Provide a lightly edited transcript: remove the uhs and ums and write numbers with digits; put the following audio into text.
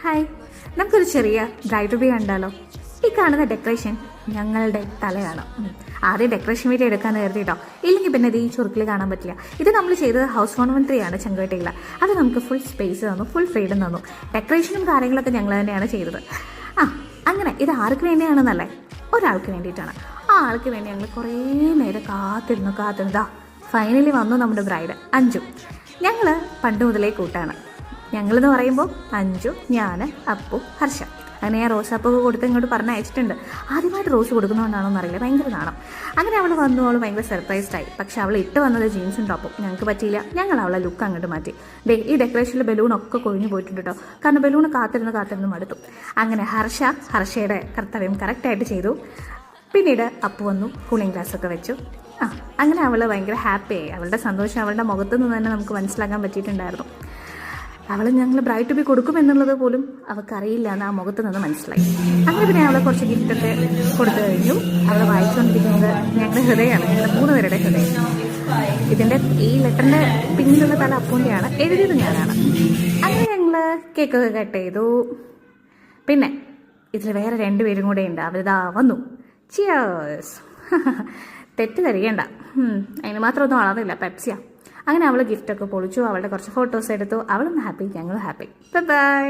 Hi, നമുക്കൊരു ചെറിയ bride to B കണ്ടാലോ? ഈ കാണുന്ന ഡെക്കറേഷൻ ഞങ്ങളുടെ തലയാണ്. ആദ്യം ഡെക്കറേഷൻ വീഡിയോ എടുക്കാമെന്ന് കരുതിയിട്ടോ, ഇല്ലെങ്കിൽ പിന്നെ ഇത് ഈ ചുരുക്കിൽ കാണാൻ പറ്റില്ല. ഇത് നമ്മൾ ചെയ്തത് ഹൗസ് വാർമിംഗ് ആണ് ചെങ്കോട്ടയില്ല. അത് നമുക്ക് ഫുൾ സ്പേസ് തന്നു, ഫുൾ ഫ്രീഡം തന്നു. ഡെക്കറേഷനും കാര്യങ്ങളൊക്കെ ഞങ്ങൾ തന്നെയാണ് ചെയ്തത്. അങ്ങനെ ഇത് ആർക്ക് വേണ്ടിയാണെന്നല്ലേ? ഒരാൾക്ക് വേണ്ടിയിട്ടാണ്. ആ ആൾക്ക് വേണ്ടി ഞങ്ങൾ കുറേ നേരം കാത്തിരുന്നതാ ഫൈനലി വന്നു നമ്മുടെ ബ്രൈഡ് അഞ്ജു. ഞങ്ങൾ പണ്ട് മുതലേ കൂട്ടാണ്. ഞങ്ങളെന്ന് പറയുമ്പോൾ അഞ്ജു, ഞാൻ, അപ്പു, ഹർഷ. അങ്ങനെ ഞാൻ റോസാപ്പൊക്കെ കൊടുത്ത് ഇങ്ങോട്ട് പറഞ്ഞയച്ചിട്ടുണ്ട്. ആദ്യമായിട്ട് റോസ് കൊടുക്കുന്നതുകൊണ്ടാണോ എന്നറിയില്ല, ഭയങ്കര നാണം. അങ്ങനെ അവൾ വന്നു, അവൾ ഭയങ്കര സർപ്രൈസ്ഡായി. പക്ഷെ അവൾ ഇട്ട് വന്നത് ജീൻസും ടോപ്പും. ഞങ്ങൾക്ക് പറ്റിയില്ല. ഞങ്ങൾ അവളെ ലുക്ക് അങ്ങോട്ട് മാറ്റി. ഈ ഡെക്കറേഷനിൽ ബലൂണൊക്കെ കൊഴിഞ്ഞു പോയിട്ടുണ്ട് കേട്ടോ. കാരണം ബലൂൺ കാത്തിരുന്ന് മടുത്തു. അങ്ങനെ ഹർഷയുടെ കർത്തവ്യം കറക്റ്റായിട്ട് ചെയ്തു. പിന്നീട് അപ്പു വന്നു, കൂളിംഗ് ഗ്ലാസ്സൊക്കെ വെച്ചു. അങ്ങനെ അവൾ ഭയങ്കര ഹാപ്പിയായി. അവളുടെ സന്തോഷം അവളുടെ മുഖത്തു നിന്ന് തന്നെ നമുക്ക് മനസ്സിലാക്കാൻ പറ്റിയിട്ടുണ്ടായിരുന്നു. അവൾ ഞങ്ങൾ ബ്രൈഡ് ടു ബി കൊടുക്കുമെന്നുള്ളത് പോലും അവൾക്കറിയില്ല എന്ന് ആ മുഖത്ത് നിന്ന് മനസ്സിലായി. അങ്ങനെ പിന്നെ അവളെ കുറച്ച് ഗിഫ്റ്റൊക്കെ കൊടുത്തു കഴിഞ്ഞു. അവൾ വായിച്ചുകൊണ്ടിരിക്കുന്നത് ഞങ്ങളുടെ ഹൃദയമാണ്, ഞങ്ങളുടെ 3 പേരുടെ ഹൃദയം. ഇതിൻ്റെ ഈ ലെറ്ററിൻ്റെ പിന്നിലുള്ള തല അപ്പൂൻ്റെയാണ്, എഴുതിയത് ഞാനാണ്. അങ്ങനെ ഞങ്ങൾ കേക്കൊക്കെ കട്ട് ചെയ്തു. പിന്നെ ഇതിൽ വേറെ 2 പേരും കൂടെ ഉണ്ട്. അവരിതാ വന്നു. ചിയേഴ്സ്. തെറ്റിദ്ധരിക്കേണ്ട, അതിന് മാത്രമൊന്നും വളർന്നില്ല, പെപ്സിയാ. അങ്ങനെ അവൾ ഗിഫ്റ്റൊക്കെ പൊളിച്ചു. അവളുടെ കുറച്ച് ഫോട്ടോസ് എടുത്തു. അവളും ഹാപ്പി, ഞങ്ങളും ഹാപ്പി. ബൈ.